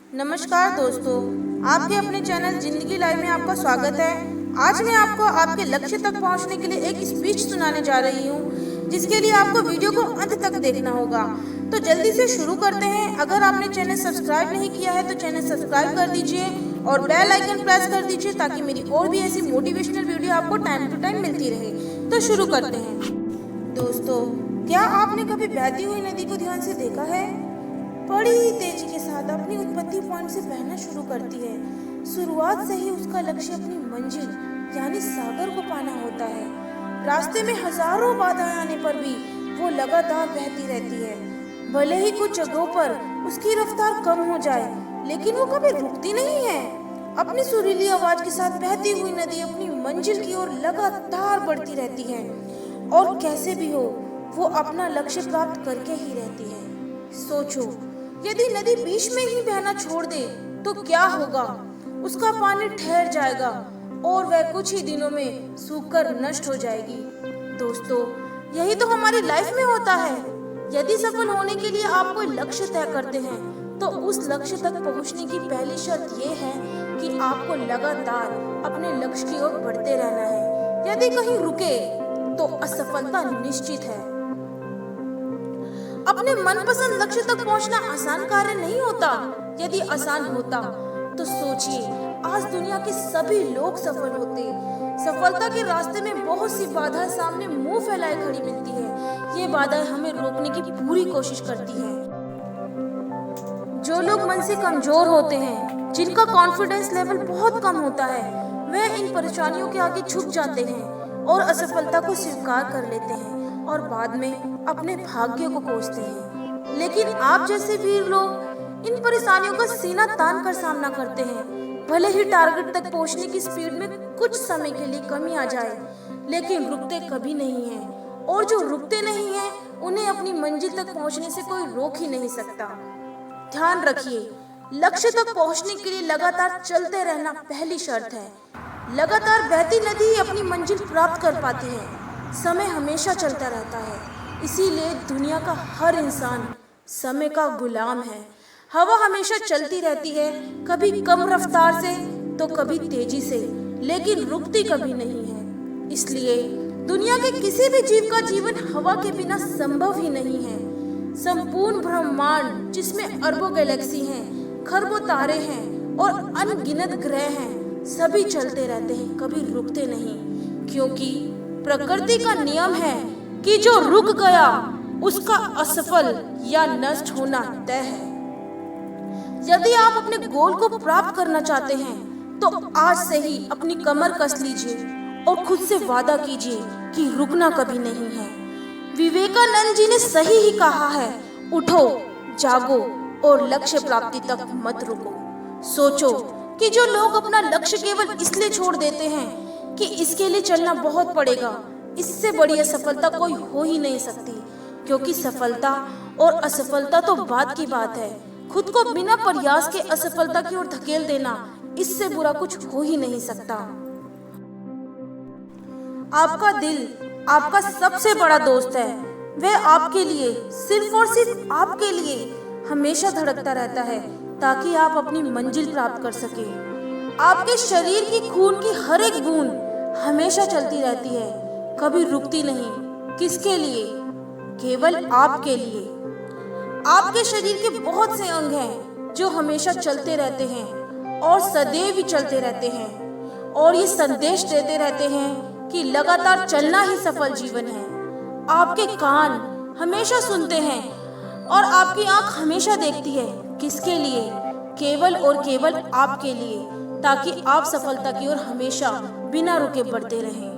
नमस्कार दोस्तों, आपके अपने चैनल जिंदगी लाइव में आपका स्वागत है। आज मैं आपको आपके लक्ष्य तक पहुंचने के लिए एक स्पीच सुनाने जा रही हूं, जिसके लिए आपको वीडियो को अंत तक देखना होगा। तो जल्दी से शुरू करते हैं। अगर आपने चैनल सब्सक्राइब नहीं किया है तो चैनल सब्सक्राइब कर दीजिए और बेल आइकन प्रेस कर दीजिए ताकि मेरी और भी ऐसी मोटिवेशनल वीडियो आपको टाइम टू टाइम मिलती रहे। तो शुरू करते हैं। दोस्तों, क्या आपने कभी बहती हुई नदी को ध्यान से देखा है? बड़ी तेजी के साथ अपनी उत्पत्ति पॉइंट से बहना शुरू करती है। शुरुआत से ही उसका लक्ष्य अपनी मंजिल यानी सागर को पाना होता है। रास्ते में हजारों बाधाएं आने पर भी वो लगातार बहती रहती है। भले ही कुछ जगहों पर उसकी रफ्तार कम हो जाए, लेकिन वो कभी रुकती नहीं है। अपनी सुरीली आवाज के साथ बहती हुई नदी अपनी मंजिल की ओर लगातार बढ़ती रहती है और कैसे भी हो वो अपना लक्ष्य प्राप्त करके ही रहती है। सोचो, यदि नदी बीच में ही बहना छोड़ दे तो क्या होगा? उसका पानी ठहर जाएगा और वह कुछ ही दिनों में सूखकर नष्ट हो जाएगी। दोस्तों, यही तो हमारी लाइफ में होता है। यदि सफल होने के लिए आप कोई लक्ष्य तय करते हैं तो उस लक्ष्य तक पहुंचने की पहली शर्त ये है कि आपको लगातार अपने लक्ष्य की ओर बढ़ते रहना है। यदि कहीं रुके तो असफलता निश्चित है। अपने मनपसंद लक्ष्य तक पहुंचना आसान कार्य नहीं होता। यदि आसान होता तो सोचिए, आज दुनिया के सभी लोग सफल होते। सफलता के रास्ते में बहुत सी बाधाएं सामने मुंह फैलाए खड़ी मिलती है। ये बाधाएं हमें रोकने की पूरी कोशिश करती है। जो लोग मन से कमजोर होते हैं, जिनका कॉन्फिडेंस लेवल बहुत कम होता है, वे इन परेशानियों के आगे झुक जाते हैं और असफलता को स्वीकार कर लेते हैं और बाद में अपने भाग्य को कोसते हैं। लेकिन आप जैसे वीर लोग इन परेशानियों का सीना तान कर सामना करते हैं। भले ही टारगेट तक पहुंचने की स्पीड में कुछ समय के लिए कमी आ जाए, लेकिन रुकते कभी नहीं हैं। और जो रुकते नहीं हैं, उन्हें अपनी मंजिल तक पहुंचने से कोई रोक ही नहीं सकता। ध्यान रखिए, लक्ष्य तक पहुंचने के लिए लगातार चलते रहना पहली शर्त है। लगातार बहती नदी ही अपनी मंजिल प्राप्त कर पाती है। समय हमेशा चलता रहता है, इसीलिए दुनिया का हर इंसान समय का गुलाम है। हवा हमेशा चलती रहती है, कभी कम रफ्तार से तो कभी तेजी से, लेकिन रुकती कभी नहीं है। इसलिए दुनिया के किसी भी जीव का जीवन हवा के बिना संभव ही नहीं है। संपूर्ण ब्रह्मांड, जिसमें अरबों गैलेक्सी हैं, खरबों तारे हैं और अनगिनत ग्रह हैं, सभी चलते रहते हैं, कभी रुकते नहीं। क्योंकि प्रकृति का नियम है कि जो रुक गया उसका असफल या नष्ट होना तय है। यदि आप अपने गोल को प्राप्त करना चाहते हैं तो आज से ही अपनी कमर कस लीजिए और खुद से वादा कीजिए कि रुकना कभी नहीं है। विवेकानंद जी ने सही ही कहा है, उठो, जागो और लक्ष्य प्राप्ति तक मत रुको। सोचो कि जो लोग अपना लक्ष्य केवल इसलिए छोड़ देते हैं कि इसके लिए चलना बहुत पड़ेगा, इससे बड़ी असफलता कोई हो ही नहीं सकती। क्योंकि सफलता और असफलता तो बात की बात है। खुद को बिना प्रयास के असफलता की ओर धकेल देना, इससे बुरा कुछ हो ही नहीं सकता। आपका दिल आपका सबसे बड़ा दोस्त है। वह आपके लिए, सिर्फ और सिर्फ आपके लिए हमेशा धड़कता रहता है ताकि आप अपनी मंजिल प्राप्त कर सके। आपके शरीर की खून की हर एक बूंद हमेशा चलती रहती है, कभी रुकती नहीं। किसके लिए? केवल आपके लिए। आपके शरीर के बहुत से अंग हैं जो हमेशा चलते रहते हैं और सदैव ही चलते रहते हैं और ये संदेश देते रहते हैं कि लगातार चलना ही सफल जीवन है। आपके कान हमेशा सुनते हैं और आपकी आंख हमेशा देखती है। किसके लिए? केवल और केवल आपके लिए, ताकि आप सफलता की ओर हमेशा बिना रुके बढ़ते रहें।